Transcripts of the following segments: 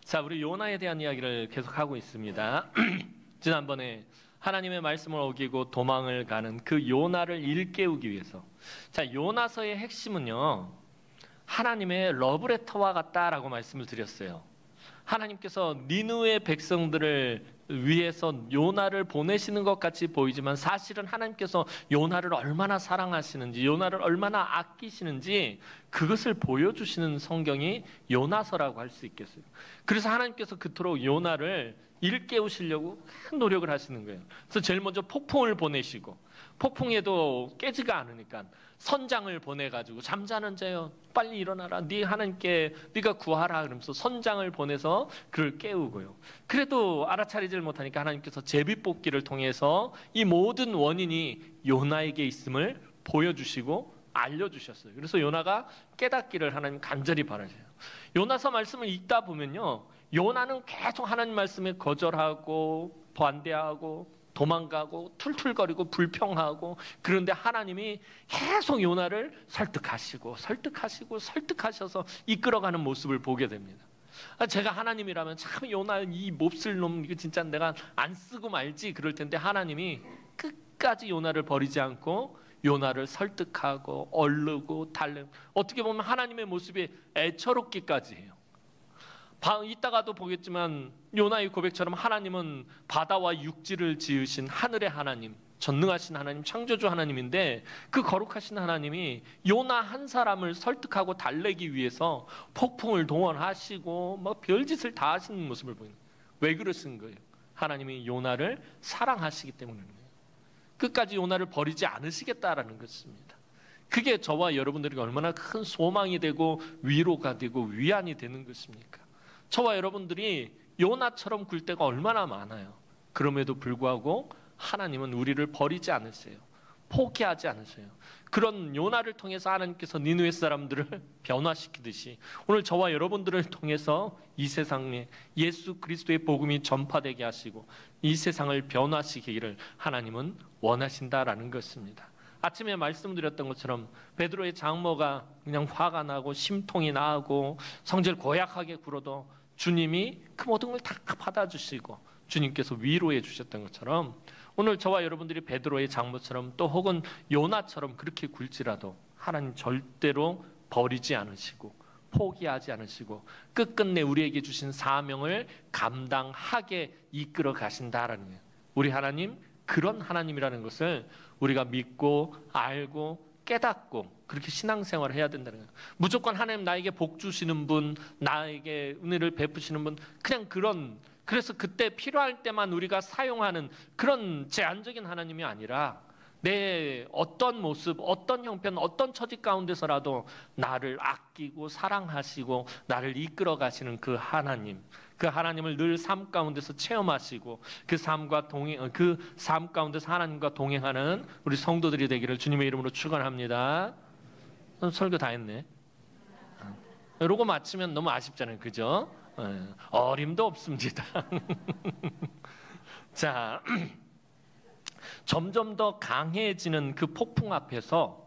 자, 우리 요나에 대한 이야기를 계속하고 있습니다. 지난번에 하나님의 말씀을 어기고 도망을 가는 그 요나를 일깨우기 위해서, 자, 요나서의 핵심은요, 하나님의 러브레터와 같다라고 말씀을 드렸어요. 하나님께서 니느웨 백성들을 위해서 요나를 보내시는 것 같이 보이지만 사실은 하나님께서 요나를 얼마나 사랑하시는지, 요나를 얼마나 아끼시는지 그것을 보여주시는 성경이 요나서라고 할 수 있겠어요. 그래서 하나님께서 그토록 요나를 일깨우시려고 큰 노력을 하시는 거예요. 그래서 제일 먼저 폭풍을 보내시고, 폭풍에도 깨지가 않으니까 선장을 보내가지고, 잠자는 자여 빨리 일어나라, 네 하나님께 네가 구하라 그러면서 선장을 보내서 그를 깨우고요. 그래도 알아차리질 못하니까 하나님께서 제비뽑기를 통해서 이 모든 원인이 요나에게 있음을 보여주시고 알려주셨어요. 그래서 요나가 깨닫기를 하나님 간절히 바라셔요. 요나서 말씀을 읽다 보면요, 요나는 계속 하나님 말씀에 거절하고 반대하고 도망가고 툴툴거리고 불평하고, 그런데 하나님이 계속 요나를 설득하셔서 이끌어가는 모습을 보게 됩니다. 제가 하나님이라면 참 요나 이 몹쓸 놈 이거 진짜 내가 안 쓰고 말지 그럴 텐데, 하나님이 끝까지 요나를 버리지 않고 요나를 설득하고 얼르고 달래고, 어떻게 보면 하나님의 모습이 애처롭기까지 해요. 이따가도 보겠지만 요나의 고백처럼 하나님은 바다와 육지를 지으신 하늘의 하나님, 전능하신 하나님, 창조주 하나님인데, 그 거룩하신 하나님이 요나 한 사람을 설득하고 달래기 위해서 폭풍을 동원하시고 막 별짓을 다 하시는 모습을 보이는 거예요. 왜 그러신 거예요? 하나님이 요나를 사랑하시기 때문인 거예요. 끝까지 요나를 버리지 않으시겠다라는 것입니다. 그게 저와 여러분들에게 얼마나 큰 소망이 되고 위로가 되고 위안이 되는 것입니까? 저와 여러분들이 요나처럼 굴 때가 얼마나 많아요. 그럼에도 불구하고 하나님은 우리를 버리지 않으세요. 포기하지 않으세요. 그런 요나를 통해서 하나님께서 니느웨 사람들을 변화시키듯이 오늘 저와 여러분들을 통해서 이 세상에 예수 그리스도의 복음이 전파되게 하시고 이 세상을 변화시키기를 하나님은 원하신다라는 것입니다. 아침에 말씀드렸던 것처럼 베드로의 장모가 그냥 화가 나고 심통이 나고 성질 고약하게 굴어도 주님이 그 모든 걸 다 받아주시고 주님께서 위로해 주셨던 것처럼, 오늘 저와 여러분들이 베드로의 장모처럼 또 혹은 요나처럼 그렇게 굴지라도 하나님 절대로 버리지 않으시고 포기하지 않으시고 끝끝내 우리에게 주신 사명을 감당하게 이끌어 가신다라는 거예요. 우리 하나님 그런 하나님이라는 것을 우리가 믿고 알고 깨닫고 그렇게 신앙생활을 해야 된다는 거예요. 무조건 하나님 나에게 복 주시는 분, 나에게 은혜를 베푸시는 분, 그냥 그래서 그때 필요할 때만 우리가 사용하는 그런 제한적인 하나님이 아니라, 내 어떤 모습, 어떤 형편, 어떤 처지 가운데서라도 나를 아끼고 사랑하시고 나를 이끌어 가시는 그 하나님, 그 하나님을 늘 삶 가운데서 체험하시고 그 삶 가운데서 하나님과 동행하는 우리 성도들이 되기를 주님의 이름으로 축원합니다. 설교 다 했네. 이러고 마치면 너무 아쉽잖아요, 그죠? 어림도 없습니다. 자, 점점 더 강해지는 그 폭풍 앞에서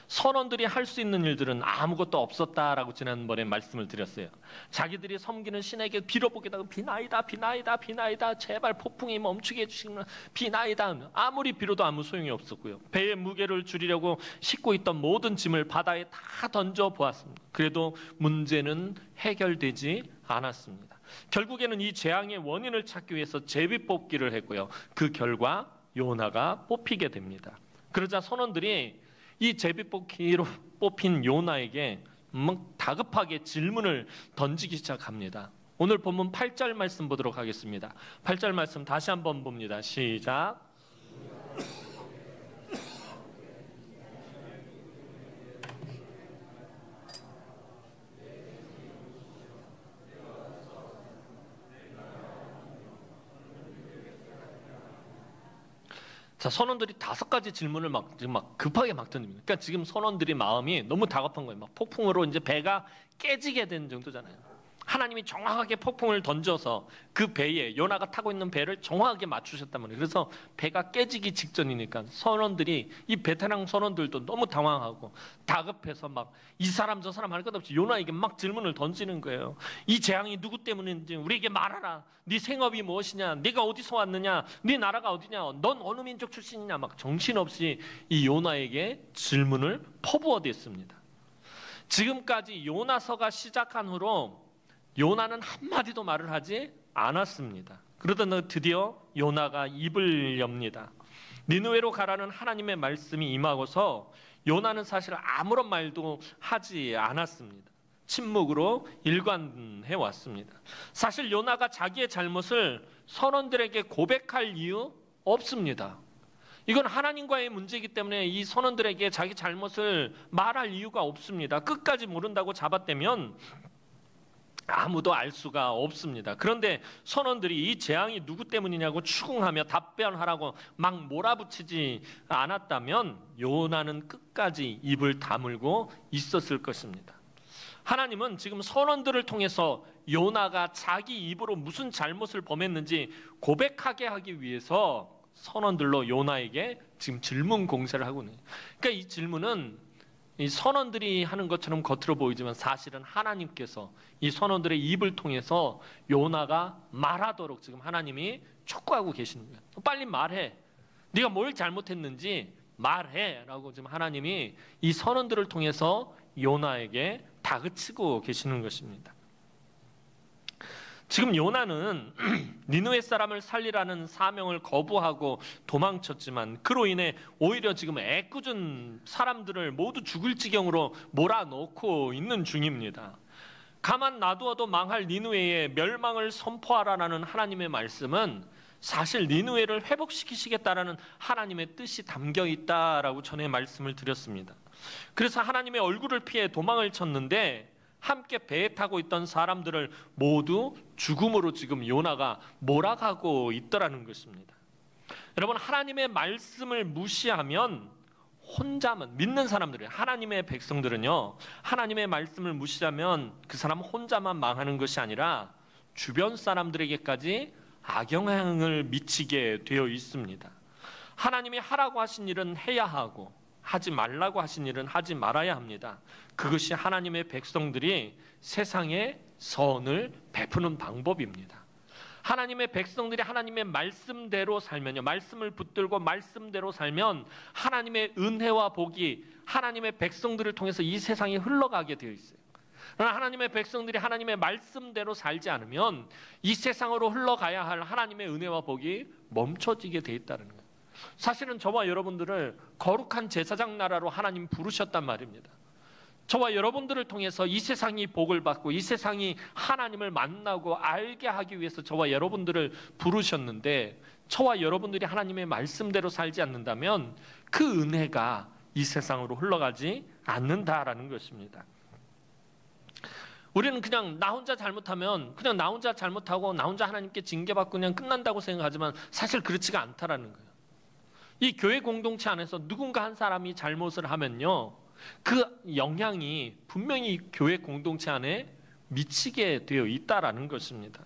선원들이 할 수 있는 일들은 아무것도 없었다라고 지난번에 말씀을 드렸어요. 자기들이 섬기는 신에게 빌어보겠다고 비나이다 제발 폭풍이 멈추게 해주시면 비나이다. 아무리 빌어도 아무 소용이 없었고요. 배의 무게를 줄이려고 싣고 있던 모든 짐을 바다에 다 던져 보았습니다. 그래도 문제는 해결되지 않았습니다. 결국에는 이 재앙의 원인을 찾기 위해서 제비뽑기를 했고요. 그 결과 요나가 뽑히게 됩니다. 그러자 선원들이 이 제비뽑기로 뽑힌 요나에게 다급하게 질문을 던지기 시작합니다. 오늘 본문 8절 말씀 보도록 하겠습니다. 8절 말씀 다시 한번 봅니다. 시작. 자, 선원들이 5가지 질문을 막 급하게 던집니다. 그러니까 지금 선원들이 마음이 너무 다급한 거예요. 막 폭풍으로 이제 배가 깨지게 된 정도잖아요. 하나님이 정확하게 폭풍을 던져서 그 배에, 요나가 타고 있는 배를 정확하게 맞추셨단 말이에요. 그래서 배가 깨지기 직전이니까 선원들이, 이 베테랑 선원들도 너무 당황하고 다급해서 막 이 사람 저 사람 할 것 없이 요나에게 막 질문을 던지는 거예요. 이 재앙이 누구 때문인지 우리에게 말하라. 네 생업이 무엇이냐? 네가 어디서 왔느냐? 네 나라가 어디냐? 넌 어느 민족 출신이냐? 막 정신없이 이 요나에게 질문을 퍼부어댔습니다. 지금까지 요나서가 시작한 후로 요나는 한마디도 말을 하지 않았습니다. 그러던 드디어 요나가 입을 엽니다. 니느웨로 가라는 하나님의 말씀이 임하고서 요나는 사실 아무런 말도 하지 않았습니다. 침묵으로 일관해 왔습니다. 사실 요나가 자기의 잘못을 선원들에게 고백할 이유 없습니다. 이건 하나님과의 문제이기 때문에 이 선원들에게 자기 잘못을 말할 이유가 없습니다. 끝까지 모른다고 잡아떼면 아무도 알 수가 없습니다. 그런데 선원들이 이 재앙이 누구 때문이냐고 추궁하며 답변하라고 막 몰아붙이지 않았다면 요나는 끝까지 입을 다물고 있었을 것입니다. 하나님은 지금 선원들을 통해서 요나가 자기 입으로 무슨 잘못을 범했는지 고백하게 하기 위해서 선원들로 요나에게 지금 질문 공세를 하고 있는 거예요. 그러니까 이 질문은 이 선원들이 하는 것처럼 겉으로 보이지만 사실은 하나님께서 이 선원들의 입을 통해서 요나가 말하도록 지금 하나님이 촉구하고 계시는 거예요. 빨리 말해. 네가 뭘 잘못했는지 말해 라고 지금 하나님이 이 선원들을 통해서 요나에게 다그치고 계시는 것입니다. 지금 요나는 니느웨 사람을 살리라는 사명을 거부하고 도망쳤지만 그로 인해 오히려 지금 애꿎은 사람들을 모두 죽을 지경으로 몰아넣고 있는 중입니다. 가만 놔두어도 망할 니느웨에 멸망을 선포하라는 하나님의 말씀은 사실 니느웨를 회복시키시겠다라는 하나님의 뜻이 담겨 있다라고 전에 말씀을 드렸습니다. 그래서 하나님의 얼굴을 피해 도망을 쳤는데 함께 배에 타고 있던 사람들을 모두 죽음으로 지금 요나가 몰아가고 있더라는 것입니다. 여러분, 하나님의 말씀을 무시하면 혼자만, 믿는 사람들이, 하나님의 백성들은요, 하나님의 말씀을 무시하면 그 사람 혼자만 망하는 것이 아니라 주변 사람들에게까지 악영향을 미치게 되어 있습니다. 하나님이 하라고 하신 일은 해야 하고 하지 말라고 하신 일은 하지 말아야 합니다. 그것이 하나님의 백성들이 세상에 선을 베푸는 방법입니다. 하나님의 백성들이 하나님의 말씀대로 살면요, 말씀을 붙들고 말씀대로 살면 하나님의 은혜와 복이 하나님의 백성들을 통해서 이 세상에 흘러가게 되어 있어요. 그러나 하나님의 백성들이 하나님의 말씀대로 살지 않으면 이 세상으로 흘러가야 할 하나님의 은혜와 복이 멈춰지게 되어 있다는 거예요. 사실은 저와 여러분들을 거룩한 제사장 나라로 하나님 부르셨단 말입니다. 저와 여러분들을 통해서 이 세상이 복을 받고 이 세상이 하나님을 만나고 알게 하기 위해서 저와 여러분들을 부르셨는데, 저와 여러분들이 하나님의 말씀대로 살지 않는다면 그 은혜가 이 세상으로 흘러가지 않는다라는 것입니다. 우리는 그냥 나 혼자 잘못하면 그냥 나 혼자 잘못하고 나 혼자 하나님께 징계받고 그냥 끝난다고 생각하지만 사실 그렇지가 않다라는 거예요. 이 교회 공동체 안에서 누군가 한 사람이 잘못을 하면요, 그 영향이 분명히 교회 공동체 안에 미치게 되어 있다라는 것입니다.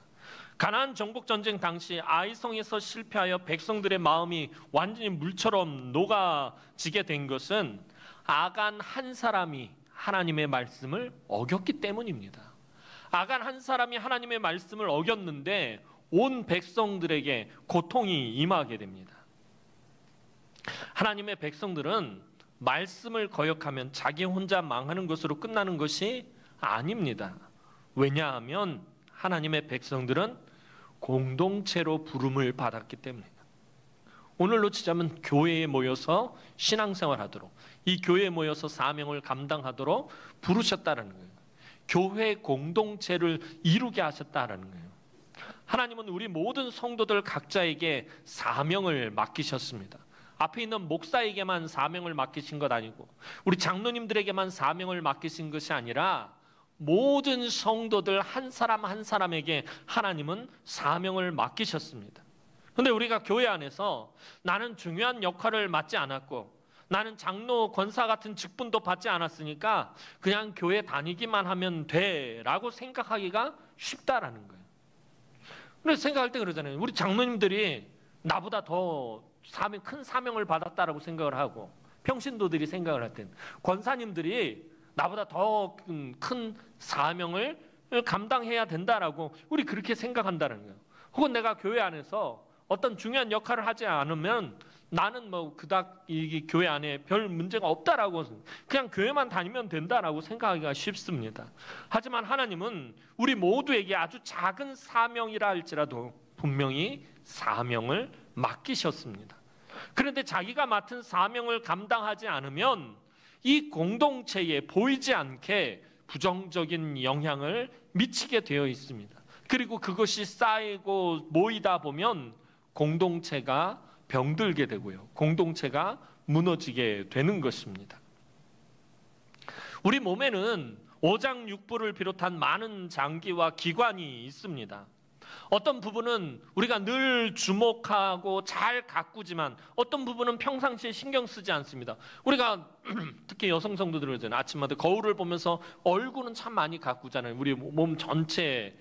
가나안 정복 전쟁 당시 아이성에서 실패하여 백성들의 마음이 완전히 물처럼 녹아지게 된 것은 아간 한 사람이 하나님의 말씀을 어겼기 때문입니다. 아간 한 사람이 하나님의 말씀을 어겼는데 온 백성들에게 고통이 임하게 됩니다. 하나님의 백성들은 말씀을 거역하면 자기 혼자 망하는 것으로 끝나는 것이 아닙니다. 왜냐하면 하나님의 백성들은 공동체로 부름을 받았기 때문입니다. 오늘로 치자면 교회에 모여서 신앙생활하도록, 이 교회에 모여서 사명을 감당하도록 부르셨다는 거예요. 교회 공동체를 이루게 하셨다는 거예요. 하나님은 우리 모든 성도들 각자에게 사명을 맡기셨습니다. 앞에 있는 목사에게만 사명을 맡기신 것 아니고 우리 장로님들에게만 사명을 맡기신 것이 아니라 모든 성도들 한 사람 한 사람에게 하나님은 사명을 맡기셨습니다. 그런데 우리가 교회 안에서 나는 중요한 역할을 맡지 않았고 나는 장로, 권사 같은 직분도 받지 않았으니까 그냥 교회 다니기만 하면 돼라고 생각하기가 쉽다라는 거예요. 그래서 생각할 때 그러잖아요. 우리 장로님들이 나보다 더 큰 사명을 받았다라고 생각을 하고, 평신도들이 생각을 할 때는 권사님들이 나보다 더 큰 사명을 감당해야 된다라고 우리 그렇게 생각한다는 거예요. 혹은 내가 교회 안에서 어떤 중요한 역할을 하지 않으면 나는 뭐 그닥 이 교회 안에 별 문제가 없다라고, 그냥 교회만 다니면 된다라고 생각하기가 쉽습니다. 하지만 하나님은 우리 모두에게 아주 작은 사명이라 할지라도 분명히 사명을 맡기셨습니다. 그런데 자기가 맡은 사명을 감당하지 않으면 이 공동체에 보이지 않게 부정적인 영향을 미치게 되어 있습니다. 그리고 그것이 쌓이고 모이다 보면 공동체가 병들게 되고요. 공동체가 무너지게 되는 것입니다. 우리 몸에는 오장육부를 비롯한 많은 장기와 기관이 있습니다. 어떤 부분은 우리가 늘 주목하고 잘 가꾸지만 어떤 부분은 평상시에 신경 쓰지 않습니다. 우리가 특히 여성 성도들 그러잖아요. 아침마다 거울을 보면서 얼굴은 참 많이 가꾸잖아요. 우리 몸 전체에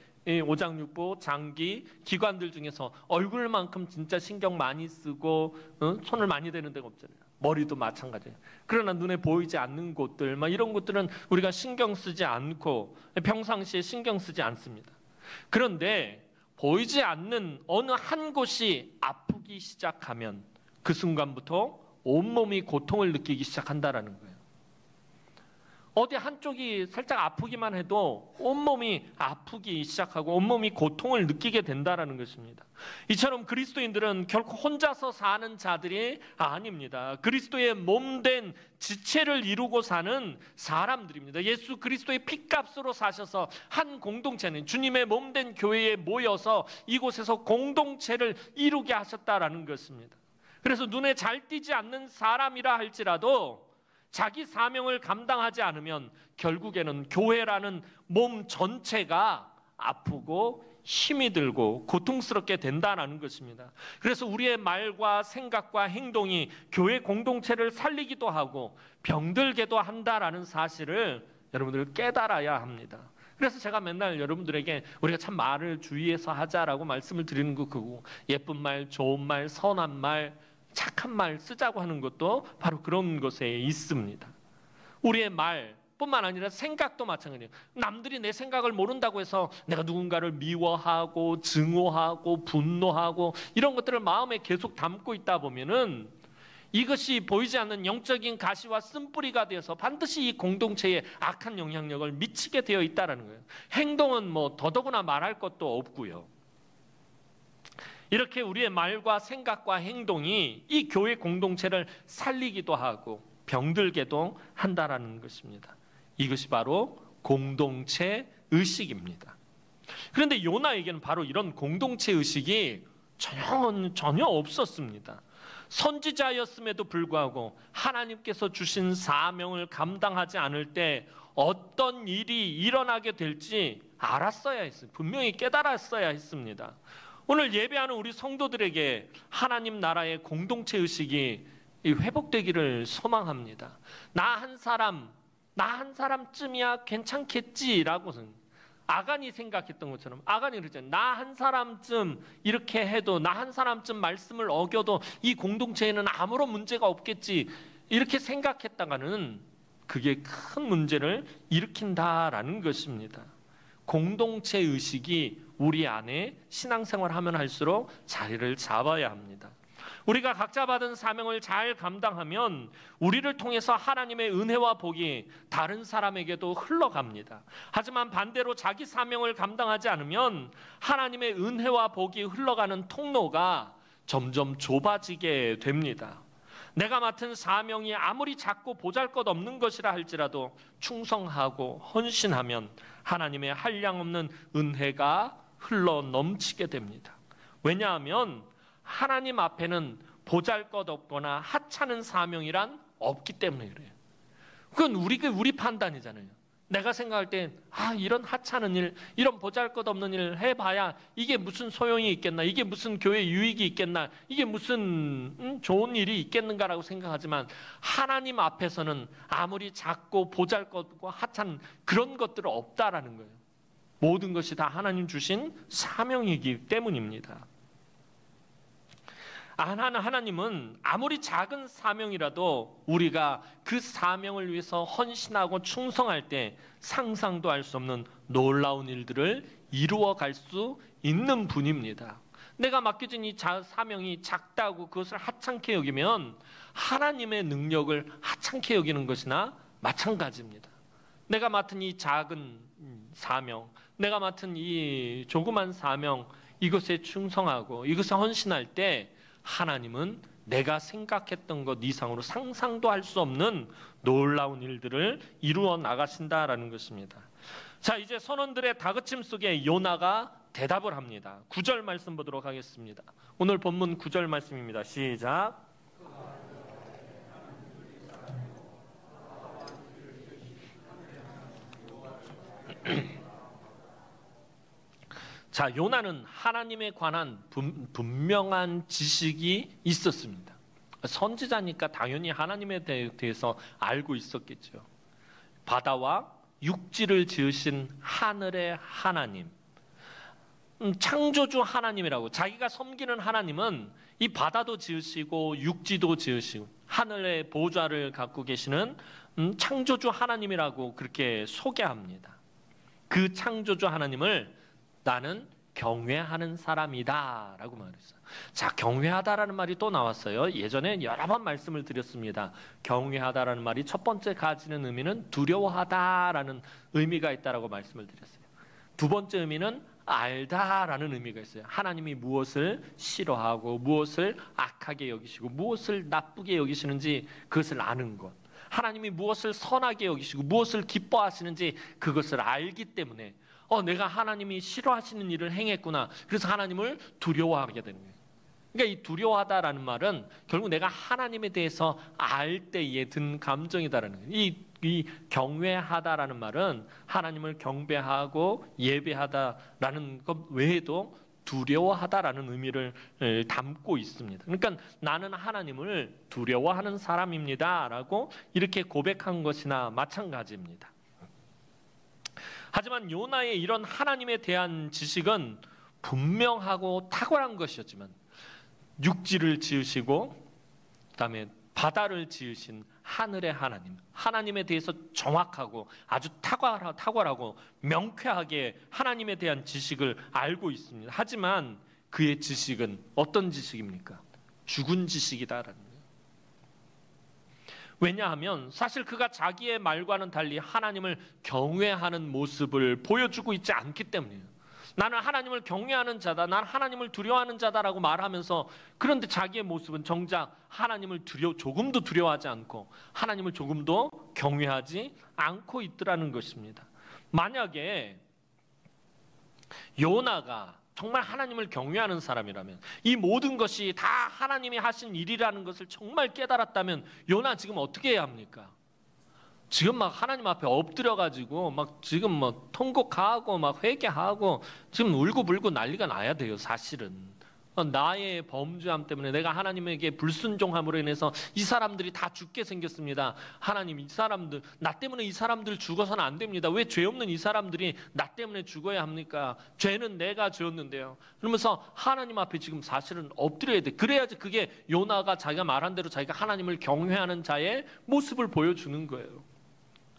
오장육부, 장기, 기관들 중에서 얼굴만큼 진짜 신경 많이 쓰고 손을 많이 대는 데가 없잖아요. 머리도 마찬가지예요. 그러나 눈에 보이지 않는 곳들, 이런 것들은 우리가 신경 쓰지 않고 평상시에 신경 쓰지 않습니다. 그런데 보이지 않는 어느 한 곳이 아프기 시작하면 그 순간부터 온몸이 고통을 느끼기 시작한다라는 거예요. 어디 한쪽이 살짝 아프기만 해도 온몸이 아프기 시작하고 온몸이 고통을 느끼게 된다라는 것입니다. 이처럼 그리스도인들은 결코 혼자서 사는 자들이 아닙니다. 그리스도의 몸된 지체를 이루고 사는 사람들입니다. 예수 그리스도의 피값으로 사셔서 한 공동체는 주님의 몸된 교회에 모여서 이곳에서 공동체를 이루게 하셨다라는 것입니다. 그래서 눈에 잘 띄지 않는 사람이라 할지라도 자기 사명을 감당하지 않으면 결국에는 교회라는 몸 전체가 아프고 힘이 들고 고통스럽게 된다는 것입니다. 그래서 우리의 말과 생각과 행동이 교회 공동체를 살리기도 하고 병들게도 한다라는 사실을 여러분들 깨달아야 합니다. 그래서 제가 맨날 여러분들에게 우리가 참 말을 주의해서 하자라고 말씀을 드리는 거, 그거 예쁜 말, 좋은 말, 선한 말, 착한 말 쓰자고 하는 것도 바로 그런 것에 있습니다. 우리의 말뿐만 아니라 생각도 마찬가지예요. 남들이 내 생각을 모른다고 해서 내가 누군가를 미워하고 증오하고 분노하고 이런 것들을 마음에 계속 담고 있다 보면은 이것이 보이지 않는 영적인 가시와 쓴뿌리가 되어서 반드시 이 공동체에 악한 영향력을 미치게 되어 있다는 거예요. 행동은 뭐 더더구나 말할 것도 없고요. 이렇게 우리의 말과 생각과 행동이 이 교회 공동체를 살리기도 하고 병들게도 한다라는 것입니다. 이것이 바로 공동체 의식입니다. 그런데 요나에게는 바로 이런 공동체 의식이 전혀 없었습니다. 선지자였음에도 불구하고 하나님께서 주신 사명을 감당하지 않을 때 어떤 일이 일어나게 될지 알았어야 했어요. 분명히 깨달았어야 했습니다. 오늘 예배하는 우리 성도들에게 하나님 나라의 공동체 의식이 회복되기를 소망합니다. 나 한 사람쯤이야 괜찮겠지라고는 아간이 생각했던 것처럼, 아간이 그랬잖아요. 나 한 사람쯤 이렇게 해도, 나 한 사람쯤 말씀을 어겨도 이 공동체에는 아무런 문제가 없겠지, 이렇게 생각했다가는 그게 큰 문제를 일으킨다라는 것입니다. 공동체 의식이 우리 안에 신앙생활 하면 할수록 자리를 잡아야 합니다. 우리가 각자 받은 사명을 잘 감당하면 우리를 통해서 하나님의 은혜와 복이 다른 사람에게도 흘러갑니다. 하지만 반대로 자기 사명을 감당하지 않으면 하나님의 은혜와 복이 흘러가는 통로가 점점 좁아지게 됩니다. 내가 맡은 사명이 아무리 작고 보잘것없는 것이라 할지라도 충성하고 헌신하면 하나님의 한량없는 은혜가 흘러 넘치게 됩니다. 왜냐하면 하나님 앞에는 보잘것없거나 하찮은 사명이란 없기 때문에 그래요. 그건 우리 판단이잖아요. 내가 생각할 땐 이런 하찮은 일, 이런 보잘것없는 일 해봐야 이게 무슨 소용이 있겠나, 이게 무슨 교회 유익이 있겠나, 이게 무슨 좋은 일이 있겠는가라고 생각하지만 하나님 앞에서는 아무리 작고 보잘것없고 하찮은 그런 것들은 없다라는 거예요. 모든 것이 다 하나님 주신 사명이기 때문입니다. 하나님은 아무리 작은 사명이라도 우리가 그 사명을 위해서 헌신하고 충성할 때 상상도 할 수 없는 놀라운 일들을 이루어 갈 수 있는 분입니다. 내가 맡겨진 이 사명이 작다고 그것을 하찮게 여기면 하나님의 능력을 하찮게 여기는 것이나 마찬가지입니다. 내가 맡은 이 작은 사명, 내가 맡은 이 조그만 사명, 이것에 충성하고 이것에 헌신할 때 하나님은 내가 생각했던 것 이상으로 상상도 할 수 없는 놀라운 일들을 이루어 나가신다라는 것입니다. 자, 이제 선원들의 다그침 속에 요나가 대답을 합니다. 9절 말씀 보도록 하겠습니다. 오늘 본문 9절 말씀입니다. 시작. 자, 요나는 하나님에 관한 분명한 지식이 있었습니다. 선지자니까 당연히 하나님에 대해서 알고 있었겠죠. 바다와 육지를 지으신 하늘의 하나님, 창조주 하나님이라고, 자기가 섬기는 하나님은 이 바다도 지으시고 육지도 지으시고 하늘의 보좌를 갖고 계시는 창조주 하나님이라고 그렇게 소개합니다. 그 창조주 하나님을 나는 경외하는 사람이다 라고 말했어요. 자, 경외하다라는 말이 또 나왔어요. 예전에 여러 번 말씀을 드렸습니다. 경외하다라는 말이 첫 번째 가지는 의미는 두려워하다라는 의미가 있다라고 말씀을 드렸어요. 두 번째 의미는 알다라는 의미가 있어요. 하나님이 무엇을 싫어하고 무엇을 악하게 여기시고 무엇을 나쁘게 여기시는지 그것을 아는 것. 하나님이 무엇을 선하게 여기시고 무엇을 기뻐하시는지 그것을 알기 때문에 내가 하나님이 싫어하시는 일을 행했구나. 그래서 하나님을 두려워하게 되는 거예요. 그러니까 이 두려워하다라는 말은 결국 내가 하나님에 대해서 알 때에 든 감정이다라는 거예요. 이 경외하다라는 말은 하나님을 경배하고 예배하다라는 것 외에도 두려워하다라는 의미를 담고 있습니다. 그러니까 나는 하나님을 두려워하는 사람입니다라고 이렇게 고백한 것이나 마찬가지입니다. 하지만 요나의 이런 하나님에 대한 지식은 분명하고 탁월한 것이었지만 육지를 지으시고 그다음에 바다를 지으신 하늘의 하나님, 하나님에 대해서 정확하고 아주 탁월하고 명쾌하게 하나님에 대한 지식을 알고 있습니다. 하지만 그의 지식은 어떤 지식입니까? 죽은 지식이다라는 거예요. 왜냐하면 사실 그가 자기의 말과는 달리 하나님을 경외하는 모습을 보여주고 있지 않기 때문이에요. 나는 하나님을 경외하는 자다, 나는 하나님을 두려워하는 자다라고 말하면서 그런데 자기의 모습은 정작 하나님을 조금도 두려워하지 않고 하나님을 조금도 경외하지 않고 있더라는 것입니다. 만약에 요나가 정말 하나님을 경외하는 사람이라면, 이 모든 것이 다 하나님이 하신 일이라는 것을 정말 깨달았다면 요나 지금 어떻게 해야 합니까? 지금 막 하나님 앞에 엎드려가지고 막 지금 뭐 통곡하고 막 회개하고 지금 울고불고 난리가 나야 돼요. 사실은 나의 범죄함 때문에 내가 하나님에게 불순종함으로 인해서 이 사람들이 다 죽게 생겼습니다. 하나님, 이 사람들, 나 때문에 이 사람들 죽어서는 안 됩니다. 왜 죄 없는 이 사람들이 나 때문에 죽어야 합니까? 죄는 내가 지었는데요. 그러면서 하나님 앞에 지금 사실은 엎드려야 돼. 그래야지 그게 요나가 자기가 말한 대로 자기가 하나님을 경외하는 자의 모습을 보여주는 거예요.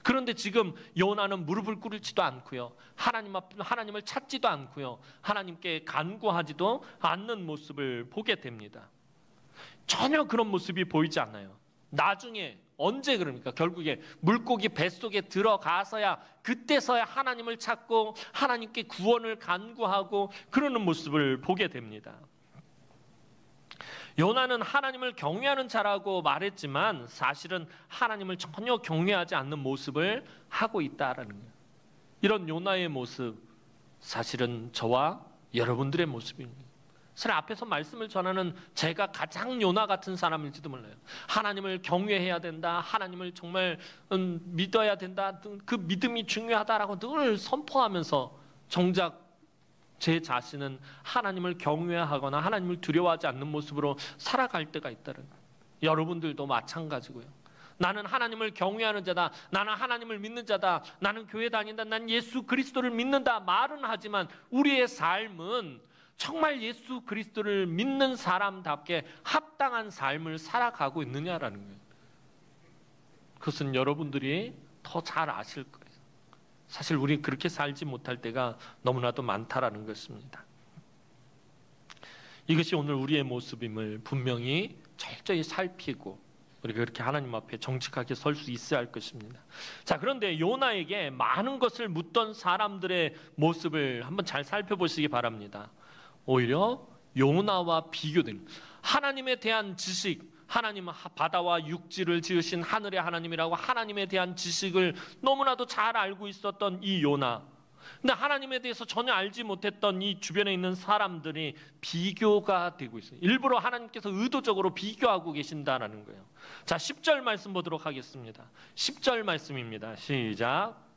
그런데 지금 요나는 무릎을 꿇지도 않고요. 하나님을 찾지도 않고요. 하나님께 간구하지도 않는 모습을 보게 됩니다. 전혀 그런 모습이 보이지 않아요. 나중에 언제 그럽니까? 결국에 물고기 뱃속에 들어가서야 그때서야 하나님을 찾고 하나님께 구원을 간구하고 그러는 모습을 보게 됩니다. 요나는 하나님을 경외하는 자라고 말했지만 사실은 하나님을 전혀 경외하지 않는 모습을 하고 있다라는 거예요. 이런 요나의 모습, 사실은 저와 여러분들의 모습입니다. 사실 앞에서 말씀을 전하는 제가 가장 요나 같은 사람일지도 몰라요. 하나님을 경외해야 된다. 하나님을 정말 믿어야 된다. 그 믿음이 중요하다라고 늘 선포하면서 정작 제 자신은 하나님을 경외하거나 하나님을 두려워하지 않는 모습으로 살아갈 때가 있다는 거예요. 여러분들도 마찬가지고요. 나는 하나님을 경외하는 자다. 나는 하나님을 믿는 자다. 나는 교회 다닌다. 난 예수 그리스도를 믿는다. 말은 하지만 우리의 삶은 정말 예수 그리스도를 믿는 사람답게 합당한 삶을 살아가고 있느냐라는 거예요. 그것은 여러분들이 더 잘 아실 거예요. 사실 우리 그렇게 살지 못할 때가 너무나도 많다라는 것입니다. 이것이 오늘 우리의 모습임을 분명히 철저히 살피고 우리가 그렇게 하나님 앞에 정직하게 설 수 있어야 할 것입니다. 자, 그런데 요나에게 많은 것을 묻던 사람들의 모습을 한번 잘 살펴보시기 바랍니다. 오히려 요나와 비교된 하나님에 대한 지식, 하나님은 바다와 육지를 지으신 하늘의 하나님이라고 하나님에 대한 지식을 너무나도 잘 알고 있었던 이 요나, 근데 하나님에 대해서 전혀 알지 못했던 이 주변에 있는 사람들이 비교가 되고 있어요. 일부러 하나님께서 의도적으로 비교하고 계신다라는 거예요. 자, 10절 말씀 보도록 하겠습니다. 10절 말씀입니다. 시작.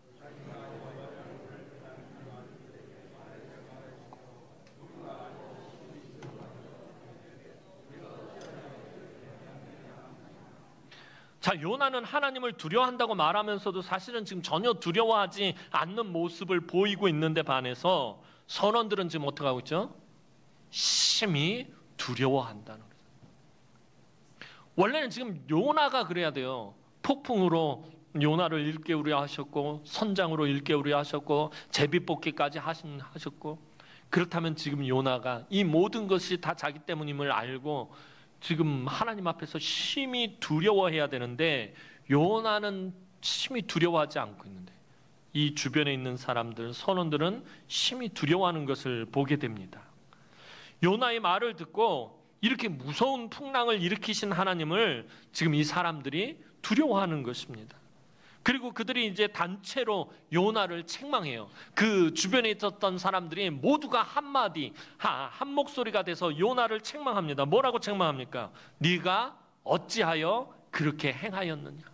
자, 요나는 하나님을 두려워한다고 말하면서도 사실은 지금 전혀 두려워하지 않는 모습을 보이고 있는데 반해서 선원들은 지금 어떻게 하고 있죠? 심히 두려워한다는 거죠. 원래는 지금 요나가 그래야 돼요. 폭풍으로 요나를 일깨우려 하셨고 선장으로 일깨우려 하셨고 제비뽑기까지 하셨고, 그렇다면 지금 요나가 이 모든 것이 다 자기 때문임을 알고 지금 하나님 앞에서 심히 두려워해야 되는데 요나는 심히 두려워하지 않고 있는데 이 주변에 있는 사람들, 선원들은 심히 두려워하는 것을 보게 됩니다. 요나의 말을 듣고 이렇게 무서운 풍랑을 일으키신 하나님을 지금 이 사람들이 두려워하는 것입니다. 그리고 그들이 이제 단체로 요나를 책망해요. 그 주변에 있었던 사람들이 모두가 한마디, 한 목소리가 돼서 요나를 책망합니다. 뭐라고 책망합니까? 네가 어찌하여 그렇게 행하였느냐?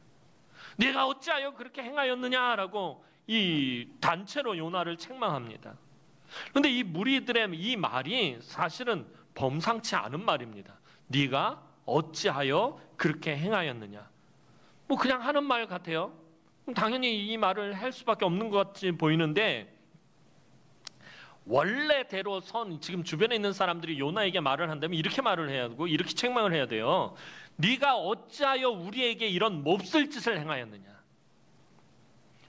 네가 어찌하여 그렇게 행하였느냐라고 이 단체로 요나를 책망합니다. 그런데 이 무리들의 이 말이 사실은 범상치 않은 말입니다. 네가 어찌하여 그렇게 행하였느냐? 뭐 그냥 하는 말 같아요. 당연히 이 말을 할 수밖에 없는 것 같이 보이는데, 원래대로 지금 주변에 있는 사람들이 요나에게 말을 한다면 이렇게 말을 해야 되고 이렇게 책망을 해야 돼요. 네가 어찌하여 우리에게 이런 몹쓸 짓을 행하였느냐?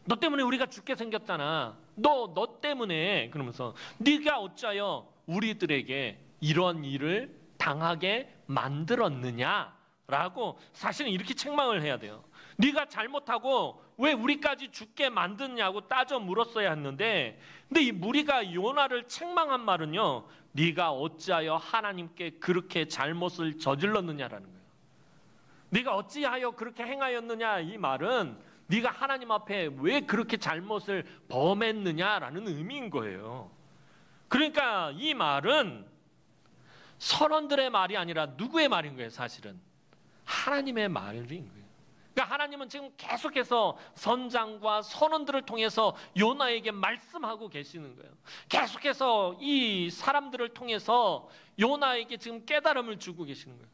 너 때문에 우리가 죽게 생겼잖아. 너 때문에. 그러면서 네가 어찌하여 우리들에게 이런 일을 당하게 만들었느냐라고 사실은 이렇게 책망을 해야 돼요. 네가 잘못하고 왜 우리까지 죽게 만드냐고 따져 물었어야 했는데, 근데 이 무리가 요나를 책망한 말은요, 네가 어찌하여 하나님께 그렇게 잘못을 저질렀느냐라는 거예요. 네가 어찌하여 그렇게 행하였느냐, 이 말은 네가 하나님 앞에 왜 그렇게 잘못을 범했느냐라는 의미인 거예요. 그러니까 이 말은 선원들의 말이 아니라 누구의 말인 거예요? 사실은 하나님의 말인 거예요. 그러니까 하나님은 지금 계속해서 선장과 선원들을 통해서 요나에게 말씀하고 계시는 거예요. 계속해서 이 사람들을 통해서 요나에게 지금 깨달음을 주고 계시는 거예요.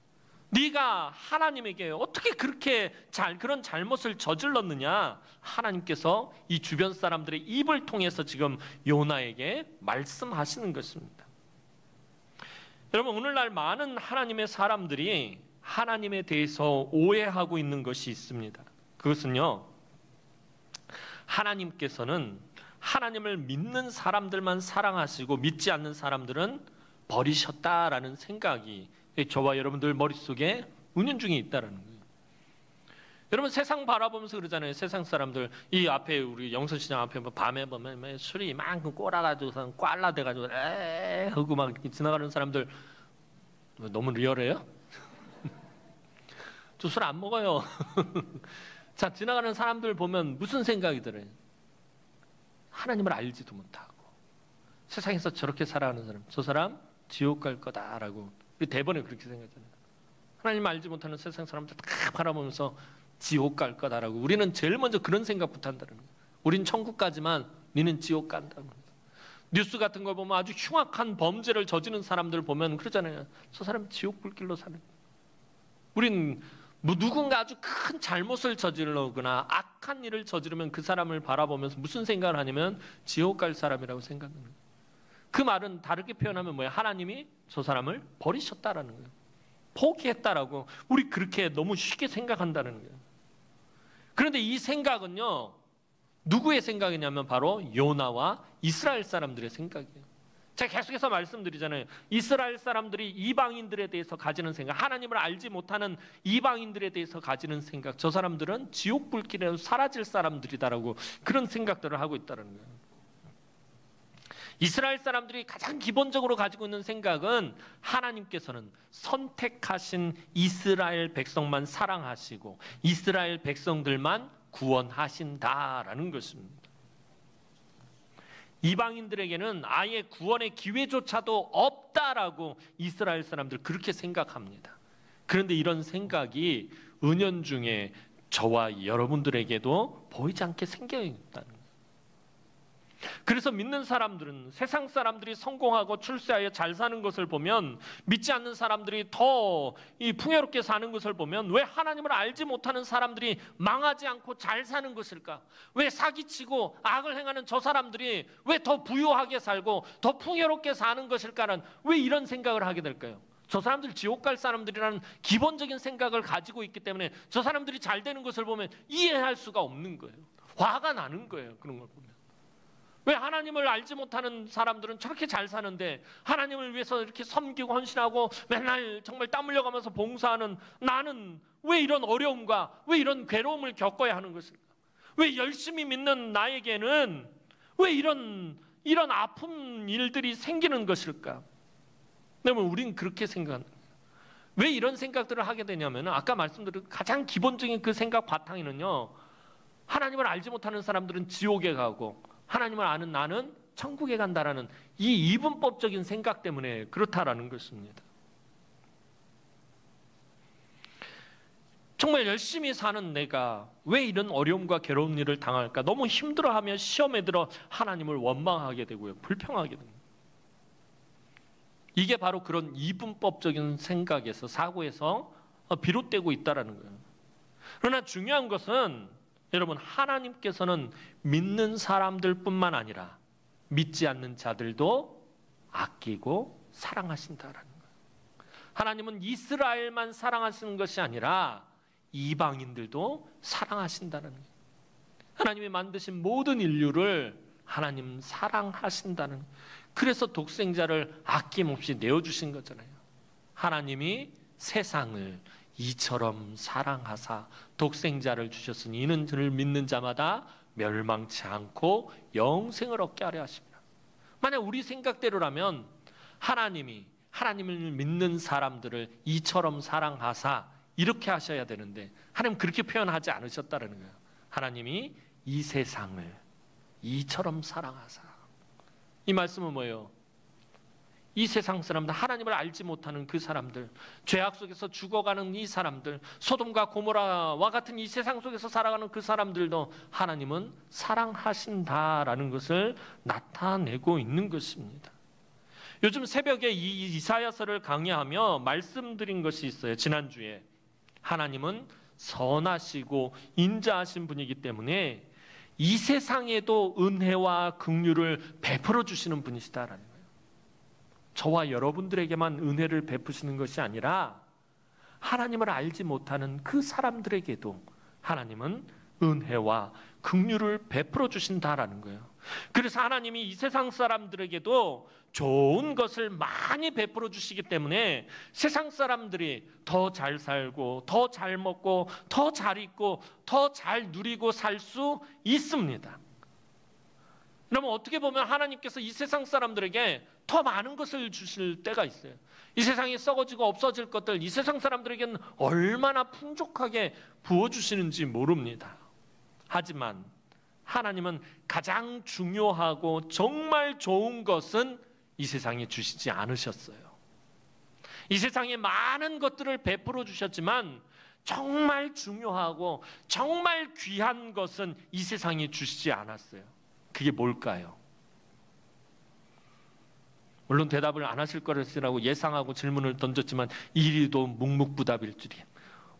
네가 하나님에게 어떻게 그렇게 그런 잘못을 저질렀느냐? 하나님께서 이 주변 사람들의 입을 통해서 지금 요나에게 말씀하시는 것입니다. 여러분, 오늘날 많은 하나님의 사람들이 하나님에 대해서 오해하고 있는 것이 있습니다. 그것은요, 하나님께서는 하나님을 믿는 사람들만 사랑하시고 믿지 않는 사람들은 버리셨다라는 생각이 저와 여러분들 머릿속에 은연중에 있다라는 거예요. 여러분, 세상 바라보면서 그러잖아요. 세상 사람들, 이 앞에 우리 영선시장 앞에 밤에 보면 술이 이만큼 꼬라가지고서 꽐라대가지고 에이 하고 막 지나가는 사람들 너무 리얼해요? 저 술 안 먹어요. 자, 지나가는 사람들 보면 무슨 생각이 들어요? 하나님을 알지도 못하고 세상에서 저렇게 살아가는 사람, 저 사람 지옥 갈 거다라고 우리 대번에 그렇게 생각하잖아요. 하나님 알지 못하는 세상 사람들 다 바라보면서 지옥 갈 거다라고 우리는 제일 먼저 그런 생각부터 한다는 거예요. 우린 천국 가지만 니는 지옥 간다고. 뉴스 같은 걸 보면 아주 흉악한 범죄를 저지른 사람들 보면 그러잖아요. 저 사람 지옥 불길로 사는 거예요. 우린 누군가 아주 큰 잘못을 저지르거나 악한 일을 저지르면 그 사람을 바라보면서 무슨 생각을 하냐면 지옥 갈 사람이라고 생각하는 거예요. 그 말은 다르게 표현하면 뭐예요? 하나님이 저 사람을 버리셨다라는 거예요. 포기했다라고 우리 그렇게 너무 쉽게 생각한다는 거예요. 그런데 이 생각은요, 누구의 생각이냐면 바로 요나와 이스라엘 사람들의 생각이에요. 제가 계속해서 말씀드리잖아요. 이스라엘 사람들이 이방인들에 대해서 가지는 생각, 하나님을 알지 못하는 이방인들에 대해서 가지는 생각, 저 사람들은 지옥 불길에서 사라질 사람들이다라고 그런 생각들을 하고 있다는 거예요. 이스라엘 사람들이 가장 기본적으로 가지고 있는 생각은 하나님께서는 선택하신 이스라엘 백성만 사랑하시고 이스라엘 백성들만 구원하신다라는 것입니다. 이방인들에게는 아예 구원의 기회조차도 없다라고 이스라엘 사람들 그렇게 생각합니다. 그런데 이런 생각이 은연중에 저와 여러분들에게도 보이지 않게 생겨 있다는 거예요. 그래서 믿는 사람들은 세상 사람들이 성공하고 출세하여 잘 사는 것을 보면 믿지 않는 사람들이 더 풍요롭게 사는 것을 보면 왜 하나님을 알지 못하는 사람들이 망하지 않고 잘 사는 것일까? 왜 사기치고 악을 행하는 저 사람들이 왜 더 부유하게 살고 더 풍요롭게 사는 것일까는 왜 이런 생각을 하게 될까요? 저 사람들 지옥 갈 사람들이라는 기본적인 생각을 가지고 있기 때문에 저 사람들이 잘 되는 것을 보면 이해할 수가 없는 거예요. 화가 나는 거예요. 그런 걸 보면. 왜 하나님을 알지 못하는 사람들은 저렇게 잘 사는데 하나님을 위해서 이렇게 섬기고 헌신하고 맨날 정말 땀 흘려가면서 봉사하는 나는 왜 이런 어려움과 왜 이런 괴로움을 겪어야 하는 것일까? 왜 열심히 믿는 나에게는 왜 이런 아픈 일들이 생기는 것일까? 그러면 우린 그렇게 생각합니다. 왜 이런 생각들을 하게 되냐면 아까 말씀드린 가장 기본적인 그 생각 바탕에는요, 하나님을 알지 못하는 사람들은 지옥에 가고 하나님을 아는 나는 천국에 간다라는 이 이분법적인 생각 때문에 그렇다라는 것입니다. 정말 열심히 사는 내가 왜 이런 어려움과 괴로운 일을 당할까? 너무 힘들어하며 시험에 들어 하나님을 원망하게 되고요. 불평하게 됩니다. 이게 바로 그런 이분법적인 생각에서 사고에서 비롯되고 있다는 거예요. 그러나 중요한 것은 여러분, 하나님께서는 믿는 사람들뿐만 아니라 믿지 않는 자들도 아끼고 사랑하신다라는 거예요. 하나님은 이스라엘만 사랑하시는 것이 아니라 이방인들도 사랑하신다는 거예요. 하나님이 만드신 모든 인류를 하나님 사랑하신다는 거예요. 그래서 독생자를 아낌없이 내어주신 거잖아요. 하나님이 세상을 이처럼 사랑하사 독생자를 주셨으니 이는 저를 믿는 자마다 멸망치 않고 영생을 얻게 하려 하십니다. 만약 우리 생각대로라면 하나님을 믿는 사람들을 이처럼 사랑하사 이렇게 하셔야 되는데 하나님 그렇게 표현하지 않으셨다는 거예요. 하나님이 이 세상을 이처럼 사랑하사. 이 말씀은 뭐예요? 이 세상 사람들, 하나님을 알지 못하는 그 사람들, 죄악 속에서 죽어가는 이 사람들, 소돔과 고모라와 같은 이 세상 속에서 살아가는 그 사람들도 하나님은 사랑하신다라는 것을 나타내고 있는 것입니다. 요즘 새벽에 이 이사야서를 강의하며 말씀드린 것이 있어요. 지난주에 하나님은 선하시고 인자하신 분이기 때문에 이 세상에도 은혜와 긍휼을 베풀어 주시는 분이시다라는 거예요. 저와 여러분들에게만 은혜를 베푸시는 것이 아니라 하나님을 알지 못하는 그 사람들에게도 하나님은 은혜와 긍휼을 베풀어 주신다라는 거예요. 그래서 하나님이 이 세상 사람들에게도 좋은 것을 많이 베풀어 주시기 때문에 세상 사람들이 더 잘 살고 더 잘 먹고 더 잘 입고 더 잘 누리고 살 수 있습니다. 그러면 어떻게 보면 하나님께서 이 세상 사람들에게 더 많은 것을 주실 때가 있어요. 이 세상에 썩어지고 없어질 것들 이 세상 사람들에게는 얼마나 풍족하게 부어주시는지 모릅니다. 하지만 하나님은 가장 중요하고 정말 좋은 것은 이 세상에 주시지 않으셨어요. 이 세상에 많은 것들을 베풀어 주셨지만 정말 중요하고 정말 귀한 것은 이 세상에 주시지 않았어요. 그게 뭘까요? 물론 대답을 안 하실 거라고 예상하고 질문을 던졌지만 이리도 묵묵부답일 줄이야.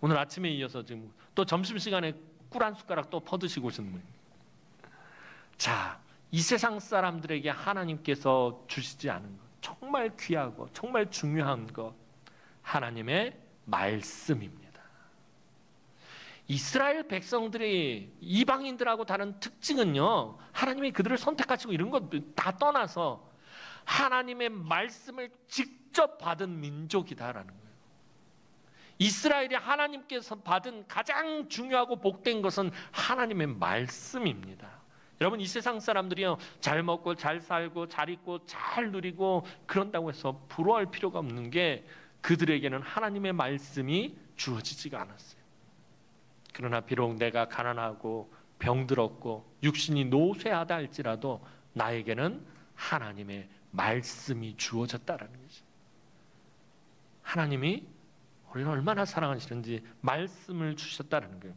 오늘 아침에 이어서 지금 또 점심시간에 꿀 한 숟가락 또 퍼드시고 오신 분이에요. 자, 이 세상 사람들에게 하나님께서 주시지 않은 것, 정말 귀하고 정말 중요한 것, 하나님의 말씀입니다. 이스라엘 백성들이 이방인들하고 다른 특징은요, 하나님이 그들을 선택하시고 이런 것 다 떠나서 하나님의 말씀을 직접 받은 민족이다라는 거예요. 이스라엘이 하나님께서 받은 가장 중요하고 복된 것은 하나님의 말씀입니다. 여러분, 이 세상 사람들이요, 잘 먹고 잘 살고 잘 입고 잘 누리고 그런다고 해서 부러워할 필요가 없는 게 그들에게는 하나님의 말씀이 주어지지가 않았어요. 그러나 비록 내가 가난하고 병들었고 육신이 노쇠하다 할지라도 나에게는 하나님의 말씀이 주어졌다라는 거죠. 하나님이 우리를 얼마나 사랑하시는지 말씀을 주셨다는 거예요.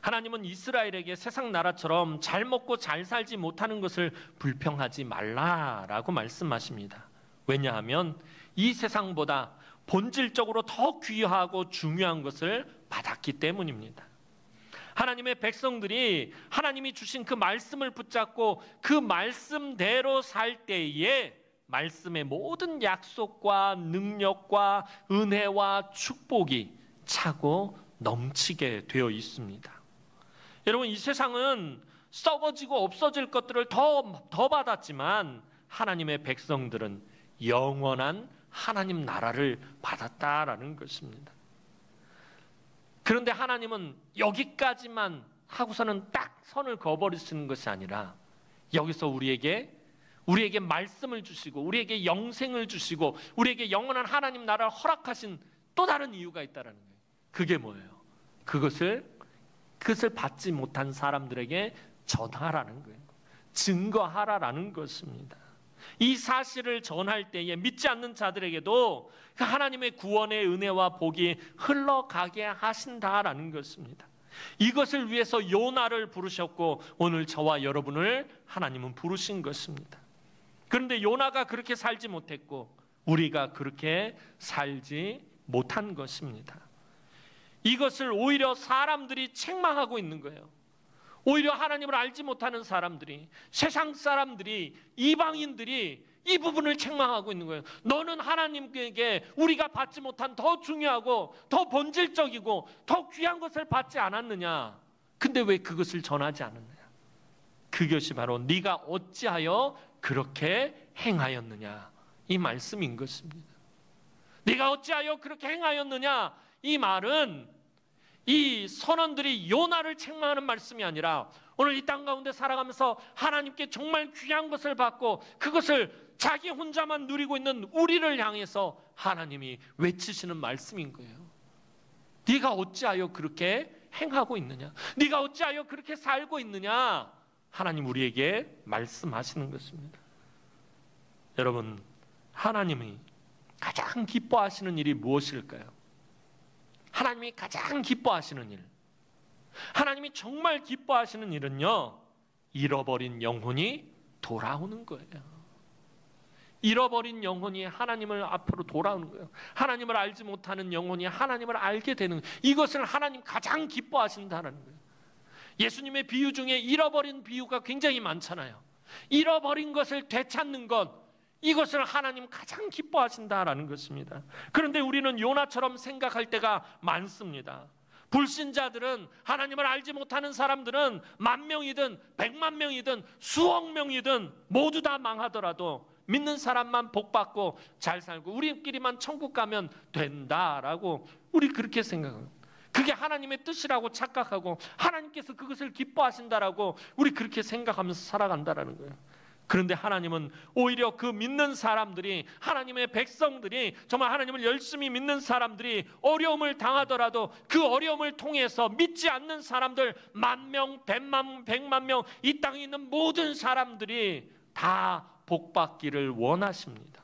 하나님은 이스라엘에게 세상 나라처럼 잘 먹고 잘 살지 못하는 것을 불평하지 말라라고 말씀하십니다. 왜냐하면 이 세상보다 본질적으로 더 귀하고 중요한 것을 받았기 때문입니다. 하나님의 백성들이 하나님이 주신 그 말씀을 붙잡고 그 말씀대로 살 때에 말씀의 모든 약속과 능력과 은혜와 축복이 차고 넘치게 되어 있습니다. 여러분, 이 세상은 썩어지고 없어질 것들을 더 받았지만 하나님의 백성들은 영원한 하나님 나라를 받았다라는 것입니다. 그런데 하나님은 여기까지만 하고서는 딱 선을 그어버리시는 것이 아니라 여기서 우리에게 말씀을 주시고 우리에게 영생을 주시고 우리에게 영원한 하나님 나라를 허락하신 또 다른 이유가 있다는 거예요. 그게 뭐예요? 그것을 받지 못한 사람들에게 전하라는 거예요. 증거하라라는 것입니다. 이 사실을 전할 때에 믿지 않는 자들에게도 하나님의 구원의 은혜와 복이 흘러가게 하신다라는 것입니다. 이것을 위해서 요나를 부르셨고 오늘 저와 여러분을 하나님은 부르신 것입니다. 그런데 요나가 그렇게 살지 못했고 우리가 그렇게 살지 못한 것입니다. 이것을 오히려 사람들이 책망하고 있는 거예요. 오히려 하나님을 알지 못하는 사람들이, 세상 사람들이, 이방인들이 이 부분을 책망하고 있는 거예요. 너는 하나님께 우리가 받지 못한 더 중요하고 더 본질적이고 더 귀한 것을 받지 않았느냐? 근데 왜 그것을 전하지 않았느냐? 그것이 바로 네가 어찌하여 그렇게 행하였느냐? 이 말씀인 것입니다. 네가 어찌하여 그렇게 행하였느냐? 이 말은 이 선원들이 요나를 책망하는 말씀이 아니라 오늘 이 땅 가운데 살아가면서 하나님께 정말 귀한 것을 받고 그것을 자기 혼자만 누리고 있는 우리를 향해서 하나님이 외치시는 말씀인 거예요. 네가 어찌하여 그렇게 행하고 있느냐? 네가 어찌하여 그렇게 살고 있느냐? 하나님 우리에게 말씀하시는 것입니다. 여러분, 하나님이 가장 기뻐하시는 일이 무엇일까요? 하나님이 가장 기뻐하시는 일, 하나님이 정말 기뻐하시는 일은요, 잃어버린 영혼이 돌아오는 거예요. 잃어버린 영혼이 하나님을 앞으로 돌아오는 거예요. 하나님을 알지 못하는 영혼이 하나님을 알게 되는 거예요. 이것을 하나님 가장 기뻐하신다는 거예요. 예수님의 비유 중에 잃어버린 비유가 굉장히 많잖아요. 잃어버린 것을 되찾는 것, 이것을 하나님 가장 기뻐하신다라는 것입니다. 그런데 우리는 요나처럼 생각할 때가 많습니다. 불신자들은, 하나님을 알지 못하는 사람들은 10,000명이든 1,000,000명이든 수억 명이든 모두 다 망하더라도 믿는 사람만 복받고 잘 살고 우리끼리만 천국 가면 된다라고 우리 그렇게 생각합니다. 그게 하나님의 뜻이라고 착각하고 하나님께서 그것을 기뻐하신다라고 우리 그렇게 생각하면서 살아간다라는 거예요. 그런데 하나님은 오히려 그 믿는 사람들이, 하나님의 백성들이, 정말 하나님을 열심히 믿는 사람들이 어려움을 당하더라도 그 어려움을 통해서 믿지 않는 사람들 10,000명, 1,000,000, 100만 명, 이 땅에 있는 모든 사람들이 다 복받기를 원하십니다.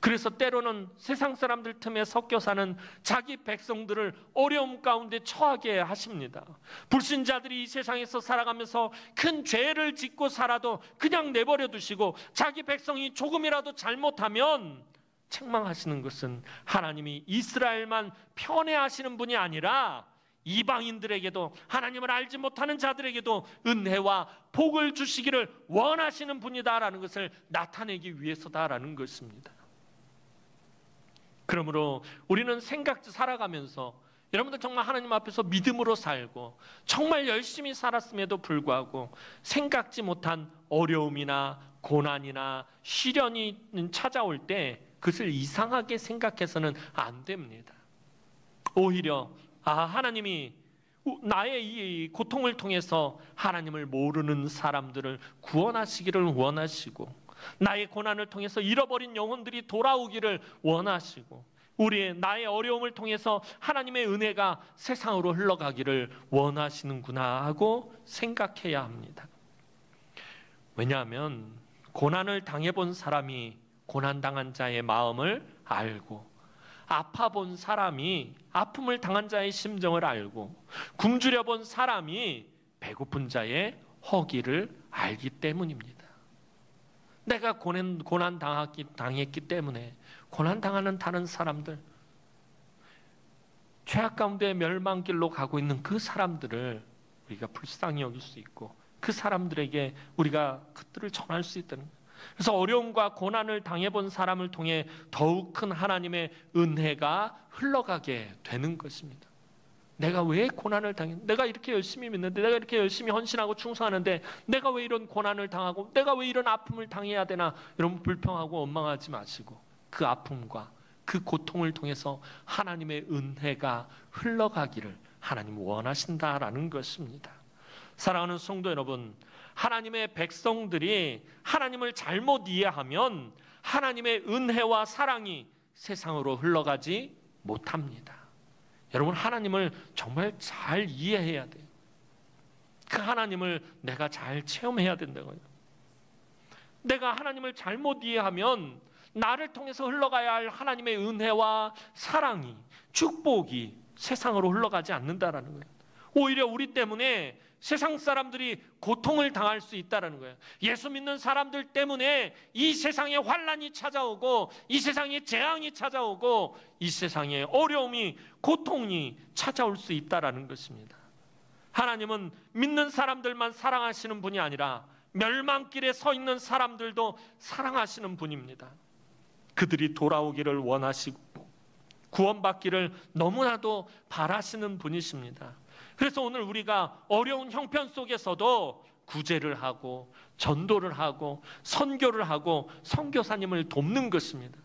그래서 때로는 세상 사람들 틈에 섞여 사는 자기 백성들을 어려움 가운데 처하게 하십니다. 불신자들이 이 세상에서 살아가면서 큰 죄를 짓고 살아도 그냥 내버려 두시고 자기 백성이 조금이라도 잘못하면 책망하시는 것은 하나님이 이스라엘만 편애하시는 분이 아니라 이방인들에게도, 하나님을 알지 못하는 자들에게도 은혜와 복을 주시기를 원하시는 분이다라는 것을 나타내기 위해서다라는 것입니다. 그러므로 우리는 살아가면서 여러분들 정말 하나님 앞에서 믿음으로 살고 정말 열심히 살았음에도 불구하고 생각지 못한 어려움이나 고난이나 시련이 찾아올 때 그것을 이상하게 생각해서는 안 됩니다. 오히려 하나님이 나의 이 고통을 통해서 하나님을 모르는 사람들을 구원하시기를 원하시고, 나의 고난을 통해서 잃어버린 영혼들이 돌아오기를 원하시고, 나의 어려움을 통해서 하나님의 은혜가 세상으로 흘러가기를 원하시는구나 하고 생각해야 합니다. 왜냐하면 고난을 당해본 사람이 고난당한 자의 마음을 알고, 아파본 사람이 아픔을 당한 자의 심정을 알고, 굶주려 본 사람이 배고픈 자의 허기를 알기 때문입니다. 내가 고난 당했기 때문에 고난당하는 다른 사람들, 죄악 가운데 멸망길로 가고 있는 그 사람들을 우리가 불쌍히 여길 수 있고, 그 사람들에게 우리가 그들을 전할 수 있다는 거예요. 그래서 어려움과 고난을 당해본 사람을 통해 더욱 큰 하나님의 은혜가 흘러가게 되는 것입니다. 내가 왜 고난을 당했는데, 내가 이렇게 열심히 믿는데, 내가 이렇게 열심히 헌신하고 충성하는데 내가 왜 이런 고난을 당하고 내가 왜 이런 아픔을 당해야 되나, 여러분 불평하고 원망하지 마시고 그 아픔과 그 고통을 통해서 하나님의 은혜가 흘러가기를 하나님 원하신다라는 것입니다. 사랑하는 성도 여러분, 하나님의 백성들이 하나님을 잘못 이해하면 하나님의 은혜와 사랑이 세상으로 흘러가지 못합니다. 여러분, 하나님을 정말 잘 이해해야 돼요. 그 하나님을 내가 잘 체험해야 된다고요. 내가 하나님을 잘못 이해하면 나를 통해서 흘러가야 할 하나님의 은혜와 사랑이, 축복이 세상으로 흘러가지 않는다라는 거예요. 오히려 우리 때문에 세상 사람들이 고통을 당할 수 있다는 거예요. 예수 믿는 사람들 때문에 이 세상에 환난이 찾아오고, 이 세상에 재앙이 찾아오고, 이 세상에 어려움이, 고통이 찾아올 수 있다는 것입니다. 하나님은 믿는 사람들만 사랑하시는 분이 아니라 멸망길에 서 있는 사람들도 사랑하시는 분입니다. 그들이 돌아오기를 원하시고 구원받기를 너무나도 바라시는 분이십니다. 그래서 오늘 우리가 어려운 형편 속에서도 구제를 하고 전도를 하고 선교를 하고 선교사님을 돕는 것입니다.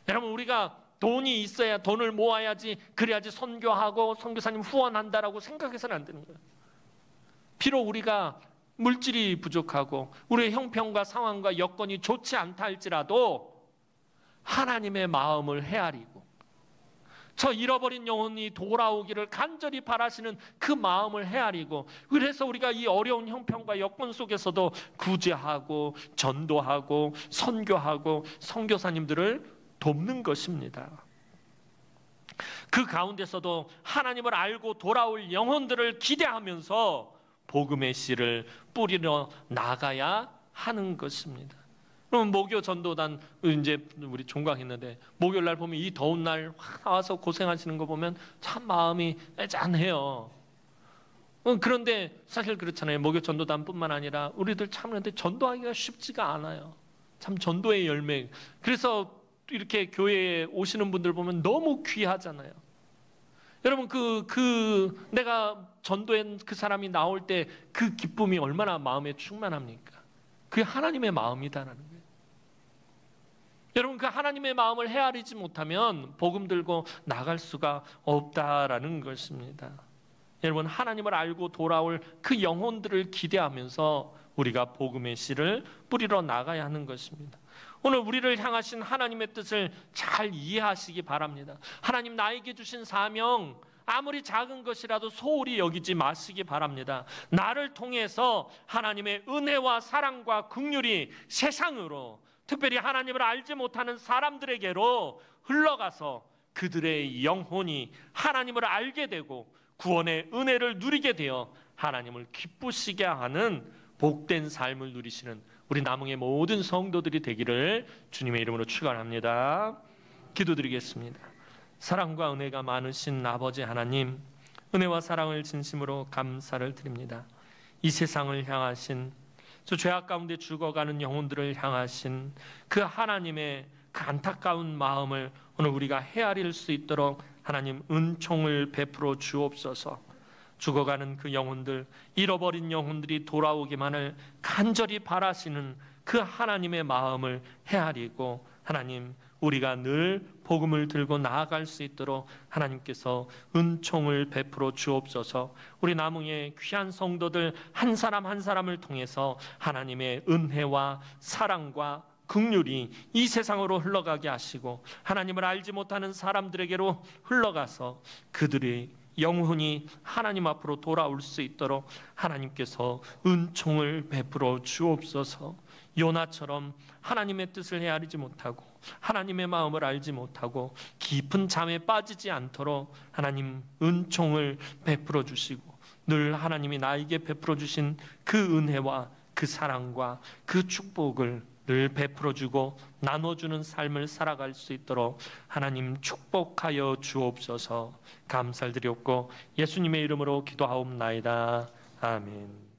여러분, 우리가 돈이 있어야, 돈을 모아야지, 그래야지 선교하고 선교사님 후원한다라고 생각해서는 안 되는 거예요. 비록 우리가 물질이 부족하고 우리의 형편과 상황과 여건이 좋지 않다 할지라도 하나님의 마음을 헤아리고 저 잃어버린 영혼이 돌아오기를 간절히 바라시는 그 마음을 헤아리고, 그래서 우리가 이 어려운 형편과 여건 속에서도 구제하고 전도하고 선교하고 선교사님들을 돕는 것입니다. 그 가운데서도 하나님을 알고 돌아올 영혼들을 기대하면서 복음의 씨를 뿌리러 나가야 하는 것입니다. 그럼 목요 전도단 이제 우리 종강했는데 목요일 날 보면 이 더운 날 나와서 고생하시는 거 보면 참 마음이 짠해요. 그런데 사실 그렇잖아요. 목요 전도단뿐만 아니라 우리들 참 그런데 전도하기가 쉽지가 않아요. 참 전도의 열매. 그래서 이렇게 교회에 오시는 분들 보면 너무 귀하잖아요. 여러분, 내가 전도한 그 사람이 나올 때 그 기쁨이 얼마나 마음에 충만합니까? 그게 하나님의 마음이다라는 거예요. 여러분, 그 하나님의 마음을 헤아리지 못하면 복음 들고 나갈 수가 없다라는 것입니다. 여러분, 하나님을 알고 돌아올 그 영혼들을 기대하면서 우리가 복음의 씨를 뿌리러 나가야 하는 것입니다. 오늘 우리를 향하신 하나님의 뜻을 잘 이해하시기 바랍니다. 하나님 나에게 주신 사명, 아무리 작은 것이라도 소홀히 여기지 마시기 바랍니다. 나를 통해서 하나님의 은혜와 사랑과 긍휼이 세상으로, 특별히 하나님을 알지 못하는 사람들에게로 흘러가서 그들의 영혼이 하나님을 알게 되고 구원의 은혜를 누리게 되어 하나님을 기쁘시게 하는 복된 삶을 누리시는 우리 남흥의 모든 성도들이 되기를 주님의 이름으로 축원합니다. 기도드리겠습니다. 사랑과 은혜가 많으신 아버지 하나님, 은혜와 사랑을 진심으로 감사를 드립니다. 이 세상을 향하신, 저 죄악 가운데 죽어가는 영혼들을 향하신 그 하나님의 그 안타까운 마음을 오늘 우리가 헤아릴 수 있도록 하나님 은총을 베풀어 주옵소서. 죽어가는 그 영혼들, 잃어버린 영혼들이 돌아오기만을 간절히 바라시는 그 하나님의 마음을 헤아리고 하나님, 우리가 늘 복음을 들고 나아갈 수 있도록 하나님께서 은총을 베풀어 주옵소서. 우리 남흥의 귀한 성도들 한 사람 한 사람을 통해서 하나님의 은혜와 사랑과 긍휼이 이 세상으로 흘러가게 하시고 하나님을 알지 못하는 사람들에게로 흘러가서 그들의 영혼이 하나님 앞으로 돌아올 수 있도록 하나님께서 은총을 베풀어 주옵소서. 요나처럼 하나님의 뜻을 헤아리지 못하고 하나님의 마음을 알지 못하고 깊은 잠에 빠지지 않도록 하나님 은총을 베풀어 주시고 늘 하나님이 나에게 베풀어 주신 그 은혜와 그 사랑과 그 축복을 늘 베풀어 주고 나눠주는 삶을 살아갈 수 있도록 하나님 축복하여 주옵소서. 감사를 드렸고 예수님의 이름으로 기도하옵나이다. 아멘.